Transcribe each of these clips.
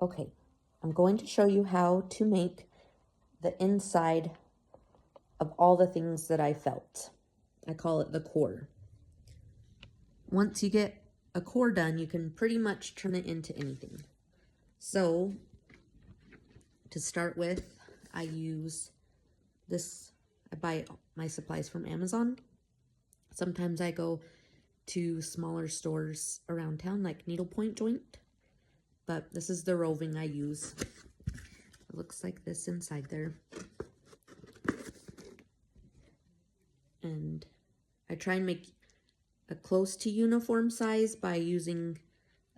Okay, I'm going to show you how to make the inside of all the things that I felt. I call it the core. Once you get a core done, you can pretty much turn it into anything. So, to start with, I use this. I buy my supplies from Amazon. Sometimes I go to smaller stores around town, like Needlepoint Joint. But this is the roving I use. It looks like this inside there. And I try and make a close to uniform size by using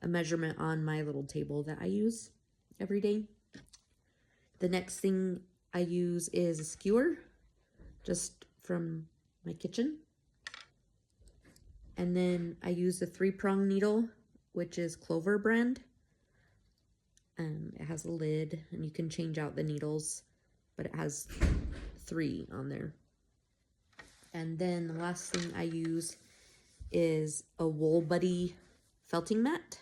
a measurement on my little table that I use every day. The next thing I use is a skewer, just from my kitchen. And then I use a 3-prong needle, which is Clover brand. It has a lid, and you can change out the needles, but it has 3 on there. And then the last thing I use is a Wool Buddy felting mat.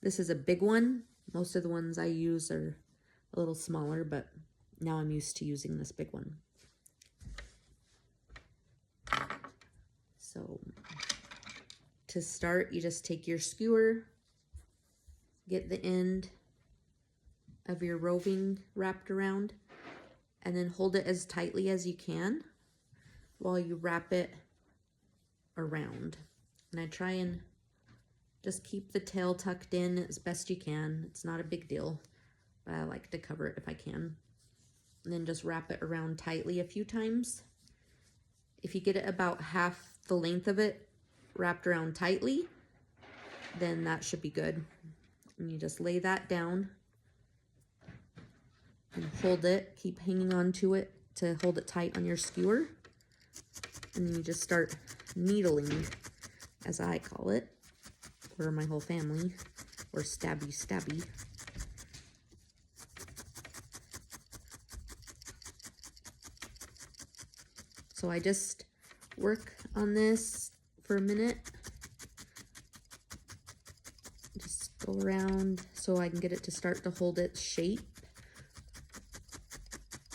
This is a big one. Most of the ones I use are a little smaller, but now I'm used to using this big one. So to start, you just take your skewer, get the end of your roving wrapped around, and then hold it as tightly as you can while you wrap it around. And I try and just keep the tail tucked in as best you can. It's not a big deal, but I like to cover it if I can. And then just wrap it around tightly a few times. If you get it about half the length of it wrapped around tightly, then that should be good. And you just lay that down and hold it, keep hanging on to it to hold it tight on your skewer. And then you just start needling, as I call it, or my whole family, or stabby stabby. So I just work on this for a minute. Just go around so I can get it to start to hold its shape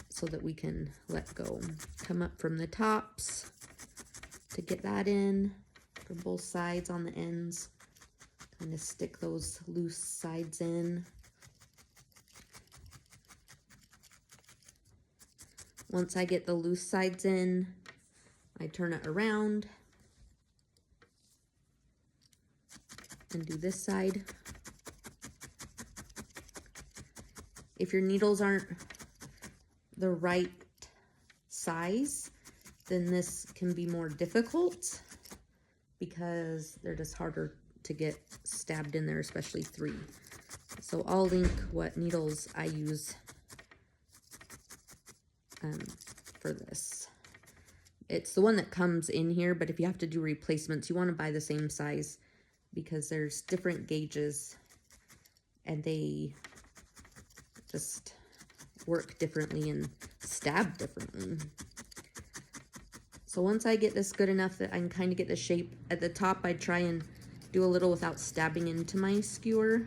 so that we can let go. Come up from the tops to get that in from both sides on the ends. Kind of stick those loose sides in. Once I get the loose sides in, I turn it around and do this side. If your needles aren't the right size, then this can be more difficult because they're just harder to get stabbed in there, especially 3. So I'll link what needles I use for this. It's the one that comes in here, but if you have to do replacements, you want to buy the same size because there's different gauges and they just work differently and stab differently. So once I get this good enough that I can kind of get the shape at the top, I try and do a little without stabbing into my skewer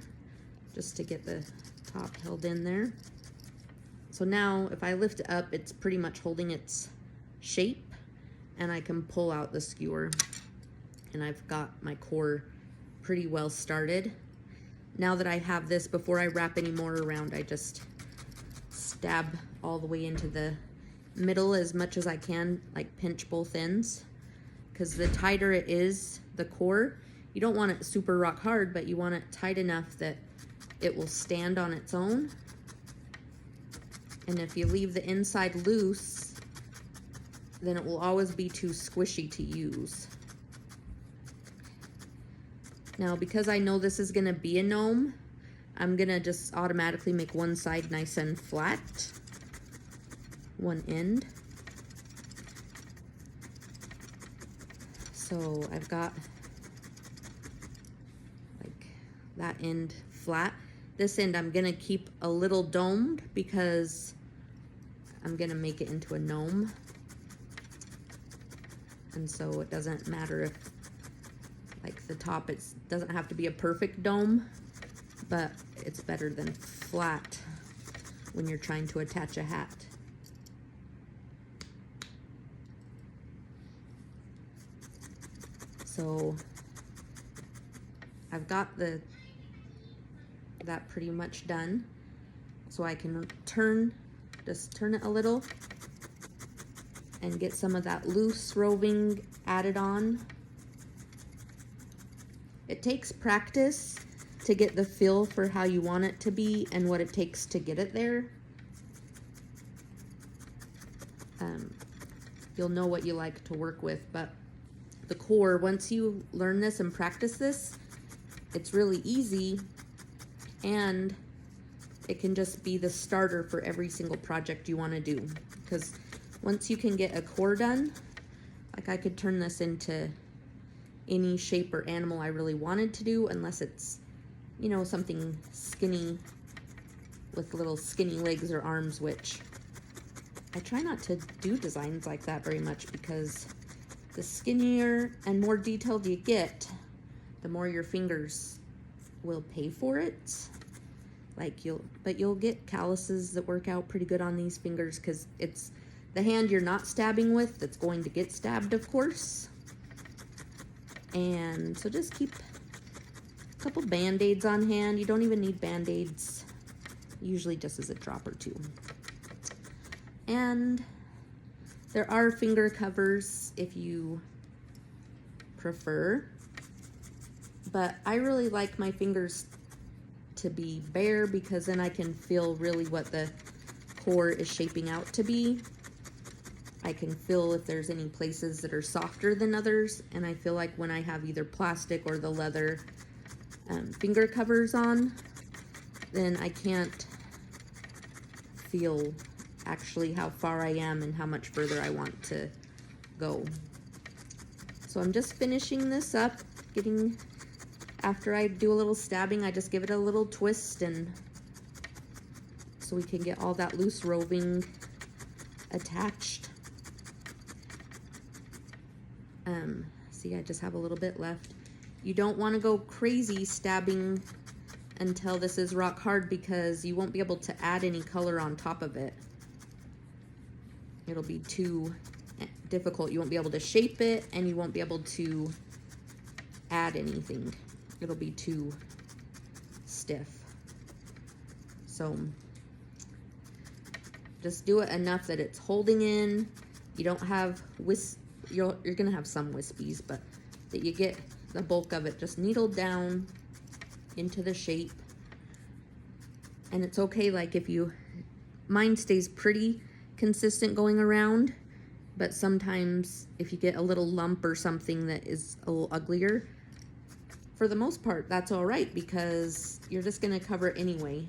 just to get the top held in there. So now if I lift it up, it's pretty much holding its shape and I can pull out the skewer and I've got my core pretty well started. Now that I have this, before I wrap any more around, I just stab all the way into the middle as much as I can, like pinch both ends, because the tighter it is, the core, you don't want it super rock hard, but you want it tight enough that it will stand on its own. And if you leave the inside loose, then it will always be too squishy to use. Now, because I know this is gonna be a gnome, I'm gonna just automatically make one side nice and flat, one end. So I've got like that end flat. This end I'm gonna keep a little domed because I'm gonna make it into a gnome. And so it doesn't matter if like the top, it doesn't have to be a perfect dome, but it's better than flat when you're trying to attach a hat. So I've got that pretty much done. So I can just turn it a little and get some of that loose roving added on. It takes practice to get the feel for how you want it to be and what it takes to get it there. You'll know what you like to work with, but the core, once you learn this and practice this, it's really easy, and it can just be the starter for every single project you want to do. Because once you can get a core done, like I could turn this into any shape or animal I really wanted to do, unless it's, you know, something skinny with little skinny legs or arms, which I try not to do designs like that very much, because the skinnier and more detailed you get, the more your fingers will pay for it. Like you'll get calluses that work out pretty good on these fingers, because it's the hand you're not stabbing with that's going to get stabbed, of course. And so just keep a couple band-aids on hand. You don't even need band-aids, usually just as a drop or two. And there are finger covers if you prefer, but I really like my fingers to be bare, because then I can feel really what the core is shaping out to be. I can feel if there's any places that are softer than others, and I feel like when I have either plastic or the leather finger covers on, then I can't feel actually how far I am and how much further I want to go. So I'm just finishing this up, after I do a little stabbing, I just give it a little twist, and so we can get all that loose roving attached. See, I just have a little bit left. You don't want to go crazy stabbing until this is rock hard, because you won't be able to add any color on top of it. It'll be too difficult. You won't be able to shape it, and you won't be able to add anything. It'll be too stiff. So just do it enough that it's holding in. You don't have you're gonna have some wispies, but that you get the bulk of it just needled down into the shape. And it's okay, like mine stays pretty consistent going around, but sometimes if you get a little lump or something that is a little uglier, for the most part that's all right, because you're just going to cover it anyway.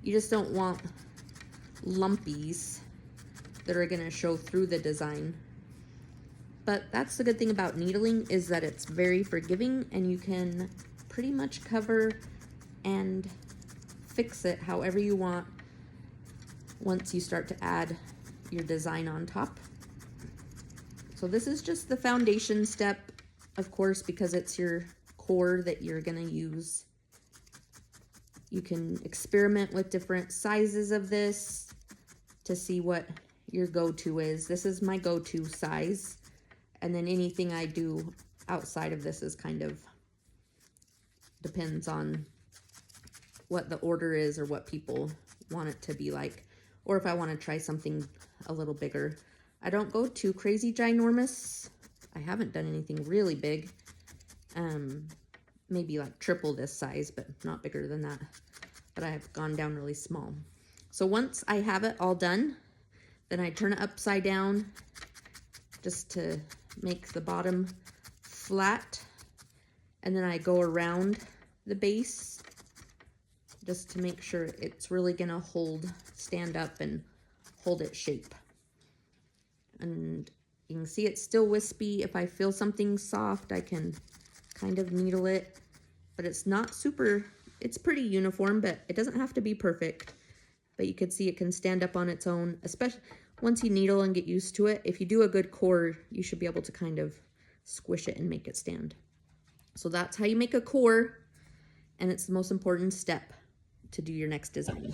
You just don't want lumpies that are going to show through the design. But that's the good thing about needling, is that it's very forgiving, and you can pretty much cover and fix it however you want once you start to add your design on top. So this is just the foundation step, of course, because it's your core that you're gonna use. You can experiment with different sizes of this to see what your go-to is. This is my go-to size, and then anything I do outside of this is kind of depends on what the order is or what people want it to be like, or if I want to try something a little bigger. I don't go too crazy ginormous. I haven't done anything really big. Maybe like triple this size, but not bigger than that. But I have gone down really small. So once I have it all done, then I turn it upside down just to make the bottom flat. And then I go around the base just to make sure it's really gonna stand up and hold its shape. And you can see it's still wispy. If I feel something soft, I can kind of needle it, but it's not super, it's pretty uniform, but it doesn't have to be perfect. But you can see it can stand up on its own, especially once you needle and get used to it. If you do a good core, you should be able to kind of squish it and make it stand. So that's how you make a core, and it's the most important step. to do your next design.